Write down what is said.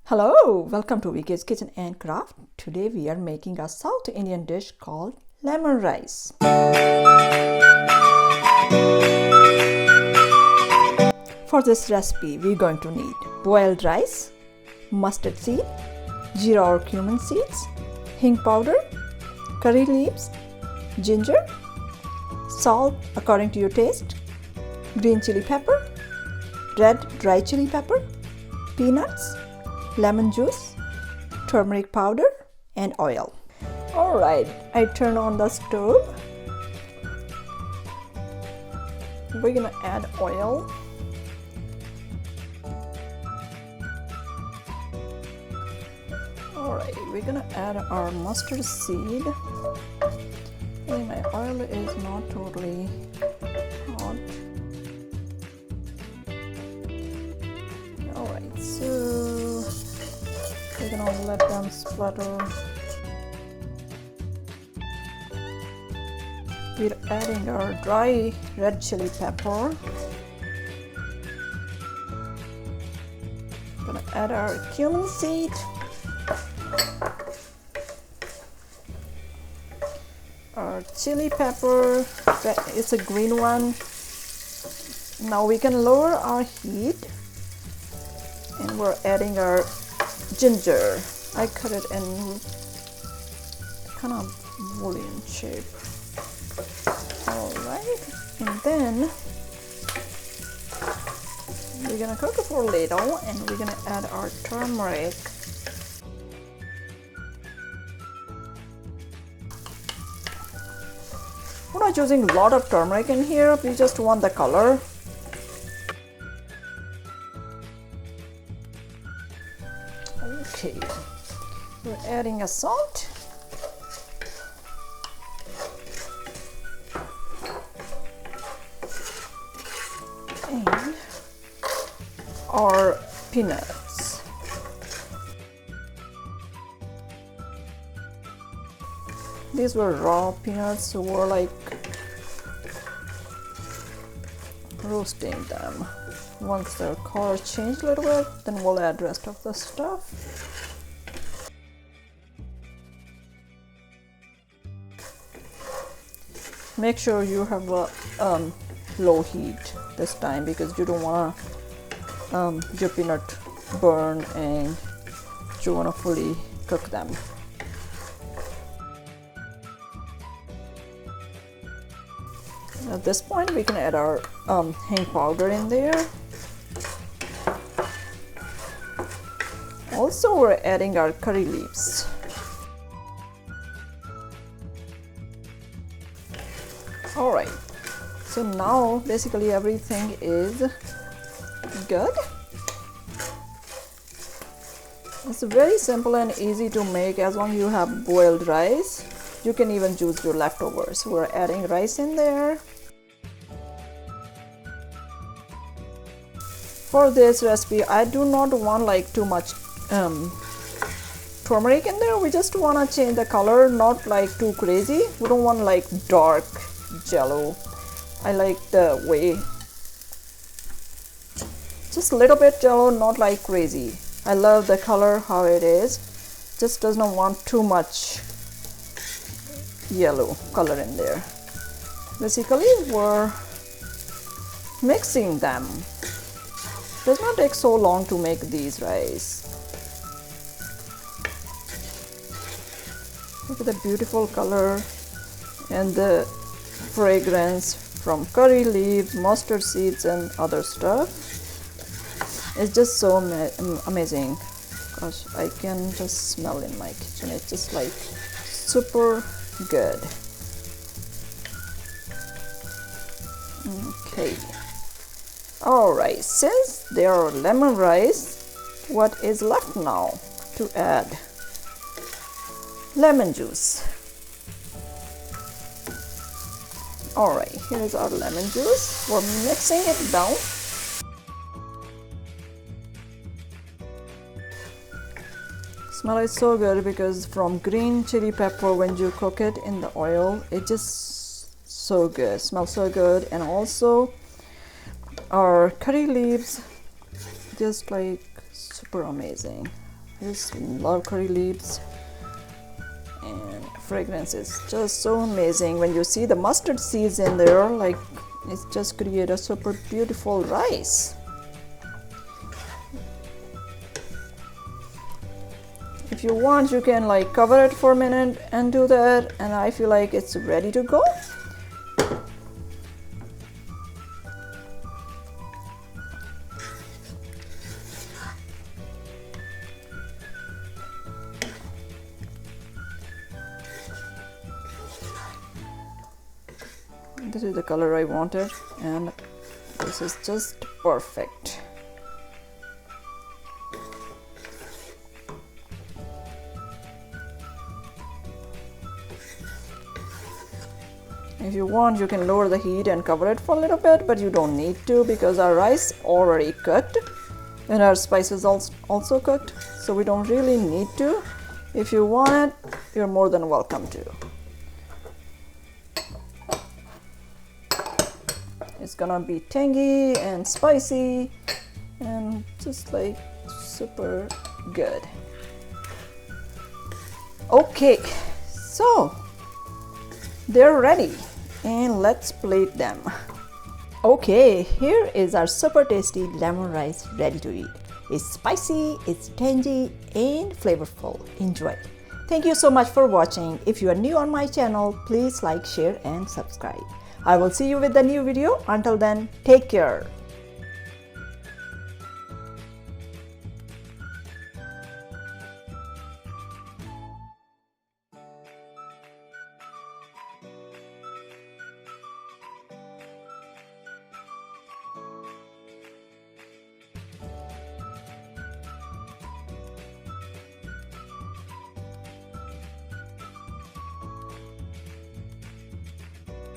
Hello, welcome to VK's Kitchen and Craft. Today we are making a South Indian dish called lemon rice. For this recipe, we're going to need boiled rice, mustard seed, jeera or cumin seeds, hing powder, curry leaves, ginger, salt according to your taste, green chili pepper, red dry chili pepper, peanuts, lemon juice, turmeric powder, and oil. Alright, I turn on the stove. We're gonna add oil. Alright, we're gonna add our mustard seed. I think my oil is not totally hot. Alright, so we're gonna let them splutter. We're adding our dry red chili pepper. Gonna add our cumin seed. Our chili pepper, it's a green one. Now we can lower our heat and we're adding our ginger. I cut it in kind of bouillon shape. Alright, and then we're gonna cook it for a little and we're gonna add our turmeric. We're not using a lot of turmeric in here, we just want the color. Okay, we're adding a salt. And our peanuts. These were raw peanuts, so we're like roasting them. Once their color changed a little bit, then we'll add the rest of the stuff. Make sure you have a low heat this time because you don't want your peanut burn and you want to fully cook them. At this point we can add our hing powder in there. Also we're adding our curry leaves. Alright, so now basically everything is good. It's very simple and easy to make as long as you have boiled rice. You can even use your leftovers. We're adding rice in there. For this recipe, I do not want like too much turmeric in there. We just want to change the color, not like too crazy. We don't want like dark jello. I like the way just a little bit jello, not like crazy. I love the color how it is. Just does not want too much yellow color in there. Basically we're mixing them. Does not take so long to make these rice. Look at the beautiful color and the fragrance from curry leaves, mustard seeds and other stuff. It's just so amazing. Gosh, I can just smell in my kitchen. It's just like super good. Okay. Alright, since there are lemon rice, what is left now to add? Lemon juice. Alright, here is our lemon juice. We're mixing it down. Smell is so good because from green chili pepper, when you cook it in the oil, it just so good, smells so good. And also our curry leaves, just like super amazing. just love curry leaves, and fragrance is just so amazing. When you see the mustard seeds in there, like, it just create a super beautiful rice. If you want, you can like cover it for a minute and do that, and I feel like it's ready to go. This is the color I wanted, and this is just perfect. If you want, you can lower the heat and cover it for a little bit, but you don't need to because our rice already cooked and our spices also cooked, so we don't really need to. If you want it, you're more than welcome to. It's gonna be tangy and spicy and just like super good. Okay, so they're ready, and let's plate them. Okay, here is our super tasty lemon rice ready to eat. It's spicy, it's tangy and flavorful. Enjoy. Thank you so much for watching. If you are new on my channel, please like, share and subscribe. I will see you with the new video. Until then, take care.